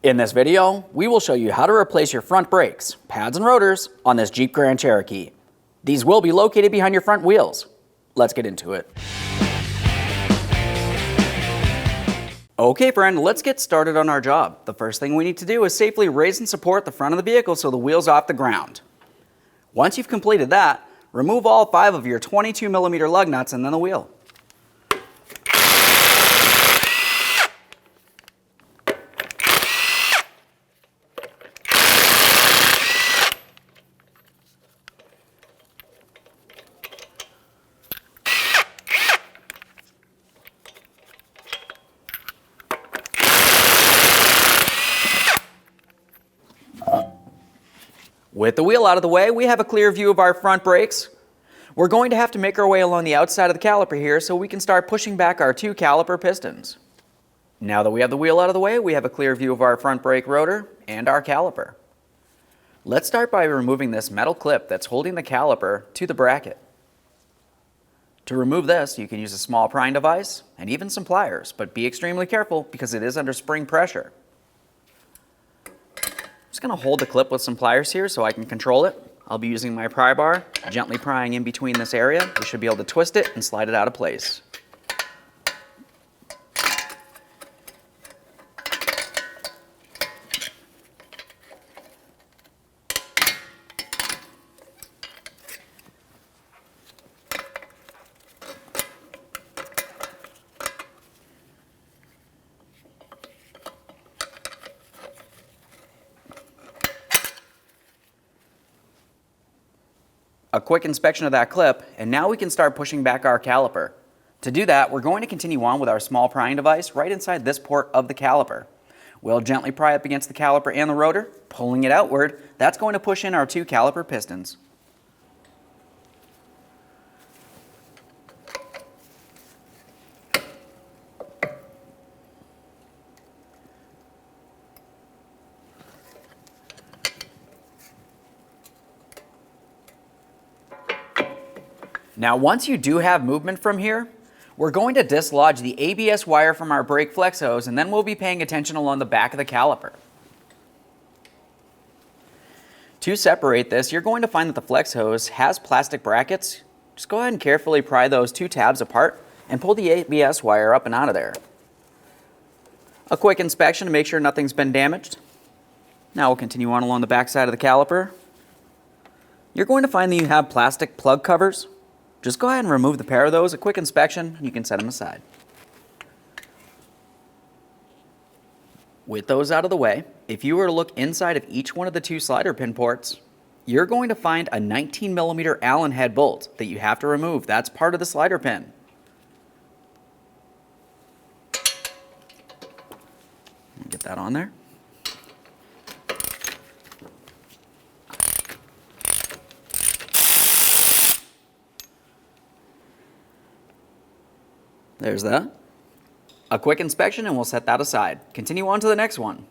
In this video, we will show you how to replace your front brakes, pads, and rotors on this Jeep Grand Cherokee. These will be located behind your front wheels. Let's get into it. Okay friend, let's get started on our job. The first thing we need to do is safely raise and support the front of the vehicle so the wheel's off the ground. Once you've completed that, remove all 5 of your 22mm lug nuts and then the wheel. With the wheel out of the way, we have a clear view of our front brakes. We're going to have to make our way along the outside of the caliper here so we can start pushing back our 2 caliper pistons. Now that we have the wheel out of the way, we have a clear view of our front brake rotor and our caliper. Let's start by removing this metal clip that's holding the caliper to the bracket. To remove this, you can use a small prying device and even some pliers, but be extremely careful because it is under spring pressure. I'm just going to hold the clip with some pliers here so I can control it. I'll be using my pry bar, gently prying in between this area. You should be able to twist it and slide it out of place. A quick inspection of that clip, and now we can start pushing back our caliper. To do that, we're going to continue on with our small prying device right inside this port of the caliper. We'll gently pry up against the caliper and the rotor, pulling it outward. That's going to push in our 2 caliper pistons. Now once you do have movement from here, we're going to dislodge the ABS wire from our brake flex hose, and then we'll be paying attention along the back of the caliper. To separate this, you're going to find that the flex hose has plastic brackets. Just go ahead and carefully pry those 2 tabs apart and pull the ABS wire up and out of there. A quick inspection to make sure nothing's been damaged. Now we'll continue on along the back side of the caliper. You're going to find that you have plastic plug covers. Just go ahead and remove the pair of those. A quick inspection, and you can set them aside. With those out of the way, if you were to look inside of each one of the 2 slider pin ports, you're going to find a 19mm Allen head bolt that you have to remove. That's part of the slider pin. Get that on there. There's that. A quick inspection and we'll set that aside. Continue on to the next one.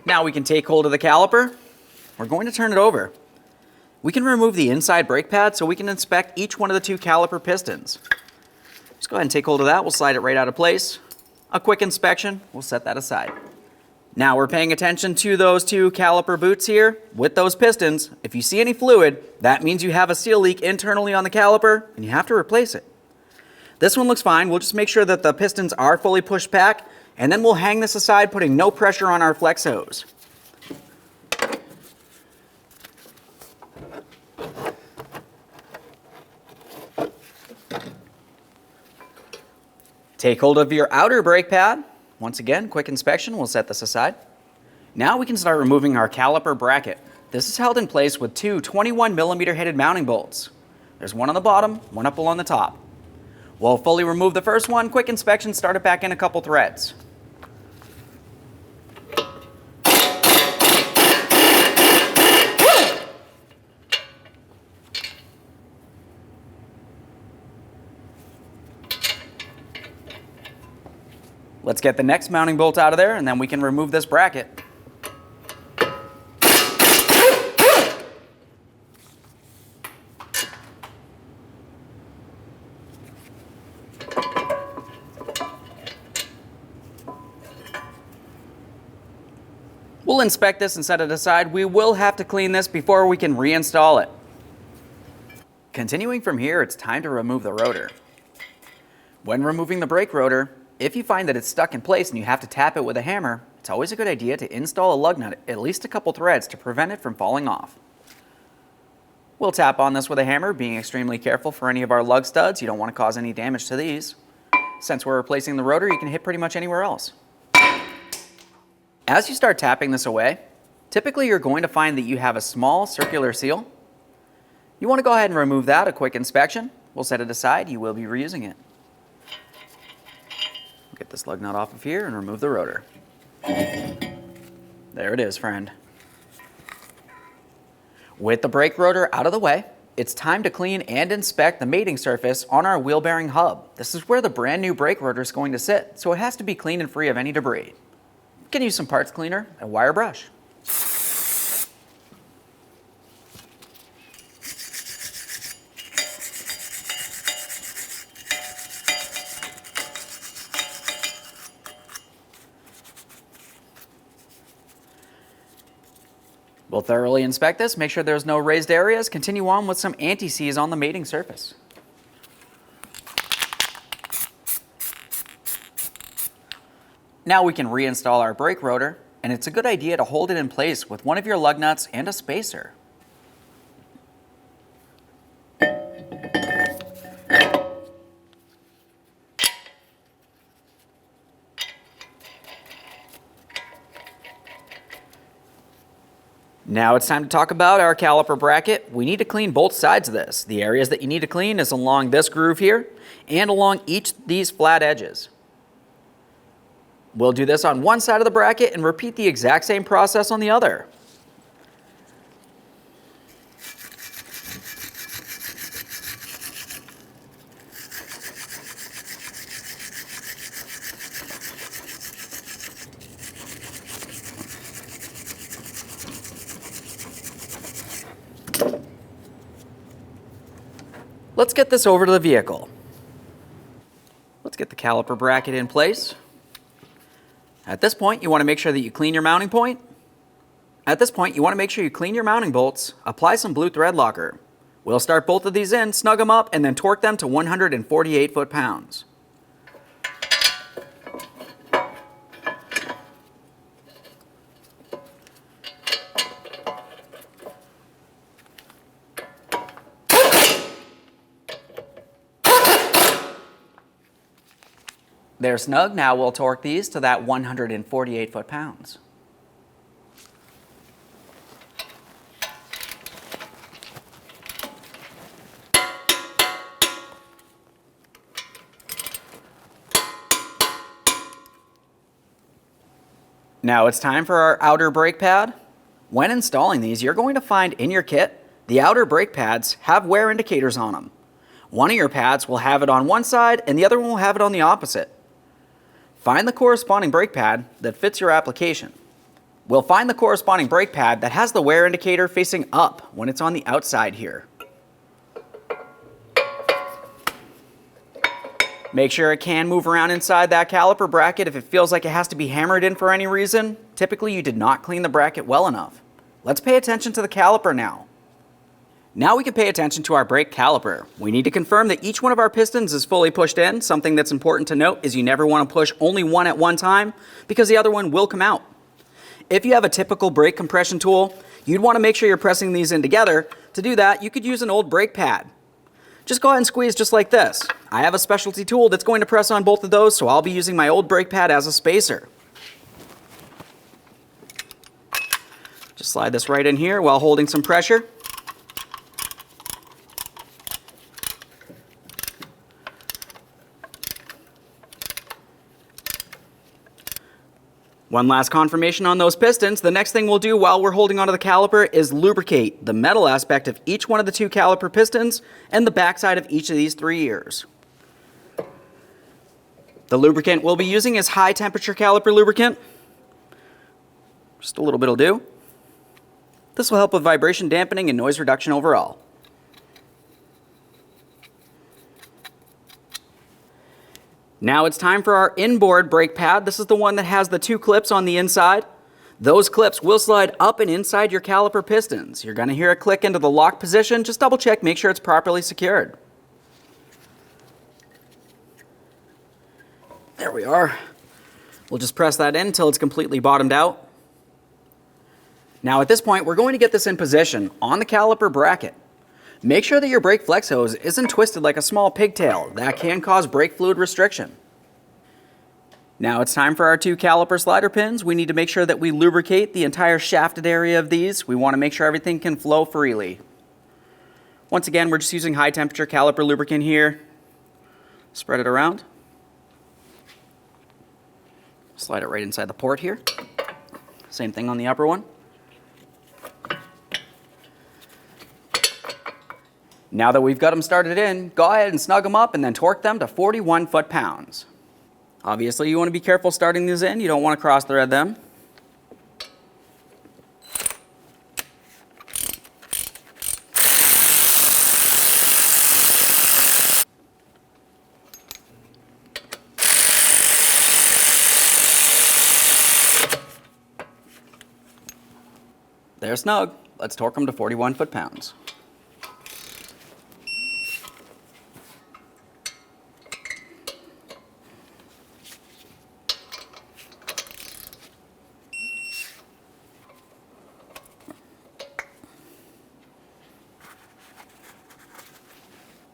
Now we can take hold of the caliper. We're going to turn it over. We can remove the inside brake pad so we can inspect each one of the 2 caliper pistons. Just go ahead and take hold of that. We'll slide it right out of place. A quick inspection, we'll set that aside. Now we're paying attention to those 2 caliper boots here with those pistons. If you see any fluid, that means you have a seal leak internally on the caliper and you have to replace it. This one looks fine. We'll just make sure that the pistons are fully pushed back, and then we'll hang this aside, putting no pressure on our flex hose. Take hold of your outer brake pad. Once again, quick inspection, we'll set this aside. Now we can start removing our caliper bracket. This is held in place with 2 21mm headed mounting bolts. There's one on the bottom, one up along the top. We'll fully remove the first one, quick inspection, start it back in a couple threads. Let's get the next mounting bolt out of there, and then we can remove this bracket. We'll inspect this and set it aside. We will have to clean this before we can reinstall it. Continuing from here, it's time to remove the rotor. When removing the brake rotor, if you find that it's stuck in place and you have to tap it with a hammer, it's always a good idea to install a lug nut at least a couple threads to prevent it from falling off. We'll tap on this with a hammer, being extremely careful for any of our lug studs. You don't want to cause any damage to these. Since we're replacing the rotor, you can hit pretty much anywhere else. As you start tapping this away, typically you're going to find that you have a small circular seal. You want to go ahead and remove that. A quick inspection. We'll set it aside. You will be reusing it. We'll get this lug nut off of here and remove the rotor. There it is, friend. With the brake rotor out of the way, it's time to clean and inspect the mating surface on our wheel bearing hub. This is where the brand new brake rotor is going to sit, so it has to be clean and free of any debris. You can use some parts cleaner and wire brush. We'll thoroughly inspect this, make sure there's no raised areas, continue on with some anti-seize on the mating surface. Now we can reinstall our brake rotor, and it's a good idea to hold it in place with one of your lug nuts and a spacer. Now it's time to talk about our caliper bracket. We need to clean both sides of this. The areas that you need to clean is along this groove here and along each of these flat edges. We'll do this on one side of the bracket and repeat the exact same process on the other. Let's get this over to the vehicle. Let's get the caliper bracket in place. At this point, you want to make sure that you clean your mounting point. At this point, you want to make sure you clean your mounting bolts, apply some blue thread locker. We'll start both of these in, snug them up, and then torque them to 148 foot-pounds. They're snug. Now we'll torque these to that 148 foot-pounds. Now it's time for our outer brake pad. When installing these, you're going to find in your kit, the outer brake pads have wear indicators on them. One of your pads will have it on one side and the other one will have it on the opposite. Find the corresponding brake pad that fits your application. We'll find the corresponding brake pad that has the wear indicator facing up when it's on the outside here. Make sure it can move around inside that caliper bracket if it feels like it has to be hammered in for any reason. Typically, you did not clean the bracket well enough. Let's pay attention to the caliper now. Now we can pay attention to our brake caliper. We need to confirm that each one of our pistons is fully pushed in. Something that's important to note is you never want to push only one at one time because the other one will come out. If you have a typical brake compression tool, you'd want to make sure you're pressing these in together. To do that, you could use an old brake pad. Just go ahead and squeeze just like this. I have a specialty tool that's going to press on both of those, so I'll be using my old brake pad as a spacer. Just slide this right in here while holding some pressure. One last confirmation on those pistons. The next thing we'll do while we're holding onto the caliper is lubricate the metal aspect of each one of the two caliper pistons and the backside of each of these three ears. The lubricant we'll be using is high temperature caliper lubricant. Just a little bit will do. This will help with vibration dampening and noise reduction overall. Now it's time for our inboard brake pad. This is the one that has the 2 clips on the inside. Those clips will slide up and inside your caliper pistons. You're going to hear a click into the lock position. Just double check, make sure it's properly secured. There we are. We'll just press that in until it's completely bottomed out. Now at this point, we're going to get this in position on the caliper bracket. Make sure that your brake flex hose isn't twisted like a small pigtail. That can cause brake fluid restriction. Now it's time for our 2 caliper slider pins. We need to make sure that we lubricate the entire shafted area of these. We want to make sure everything can flow freely. Once again, we're just using high temperature caliper lubricant here. Spread it around. Slide it right inside the port here. Same thing on the upper one. Now that we've got them started in, go ahead and snug them up and then torque them to 41 foot-pounds. Obviously, you want to be careful starting these in. You don't want to cross thread them. They're snug. Let's torque them to 41 foot-pounds.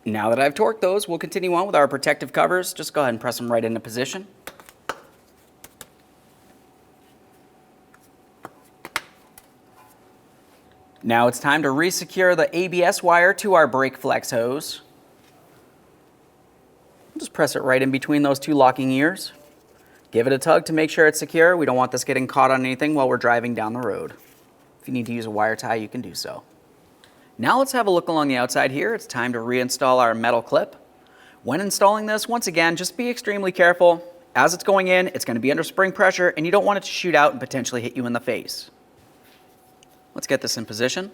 Now that I've torqued those, we'll continue on with our protective covers. Just go ahead and press them right into position. Now it's time to resecure the ABS wire to our brake flex hose. Just press it right in between those 2 locking ears. Give it a tug to make sure it's secure. We don't want this getting caught on anything while we're driving down the road. If you need to use a wire tie, you can do so. Now let's have a look along the outside here. It's time to reinstall our metal clip. When installing this, once again, just be extremely careful. As it's going in, it's going to be under spring pressure and you don't want it to shoot out and potentially hit you in the face. Let's get this in position.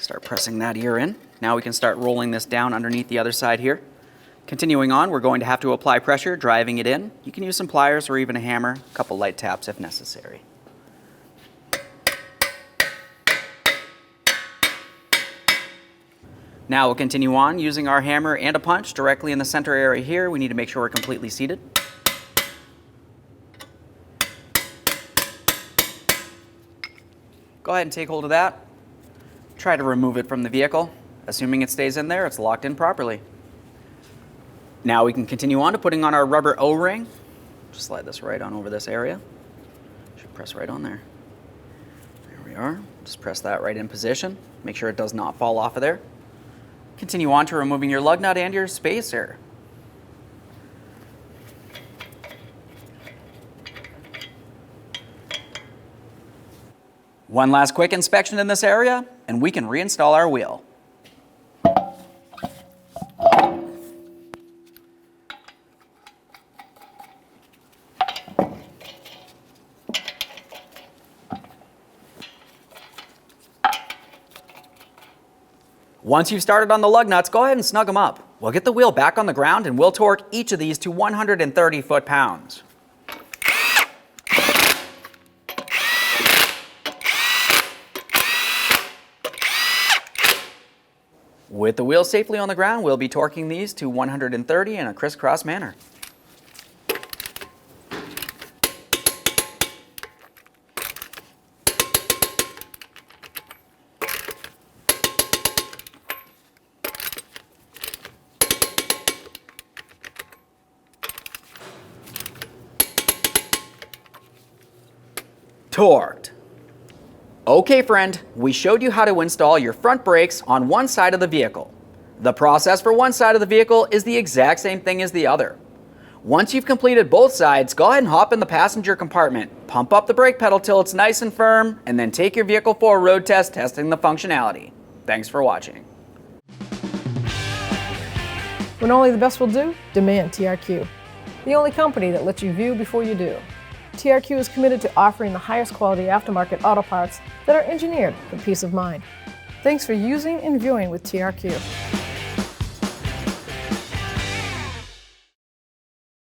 Start pressing that ear in. Now we can start rolling this down underneath the other side here. Continuing on, we're going to have to apply pressure, driving it in. You can use some pliers or even a hammer, a couple light taps if necessary. Now we'll continue on using our hammer and a punch directly in the center area here. We need to make sure we're completely seated. Go ahead and take hold of that. Try to remove it from the vehicle. Assuming it stays in there, it's locked in properly. Now we can continue on to putting on our rubber O-ring. Just slide this right on over this area. Should press right on there. There we are. Just press that right in position. Make sure it does not fall off of there. Continue on to removing your lug nut and your spacer. One last quick inspection in this area, and we can reinstall our wheel. Once you've started on the lug nuts, go ahead and snug them up. We'll get the wheel back on the ground and we'll torque each of these to 130 foot-pounds. With the wheel safely on the ground, we'll be torquing these to 130 in a crisscross manner. Torqued. Okay friend, we showed you how to install your front brakes on one side of the vehicle. The process for one side of the vehicle is the exact same thing as the other. Once you've completed both sides, go ahead and hop in the passenger compartment, pump up the brake pedal till it's nice and firm, and then take your vehicle for a road test testing the functionality. Thanks for watching. When only the best will do, demand TRQ. the only company that lets you view before you do. TRQ is committed to offering the highest quality aftermarket auto parts that are engineered for peace of mind. Thanks for using and viewing with TRQ.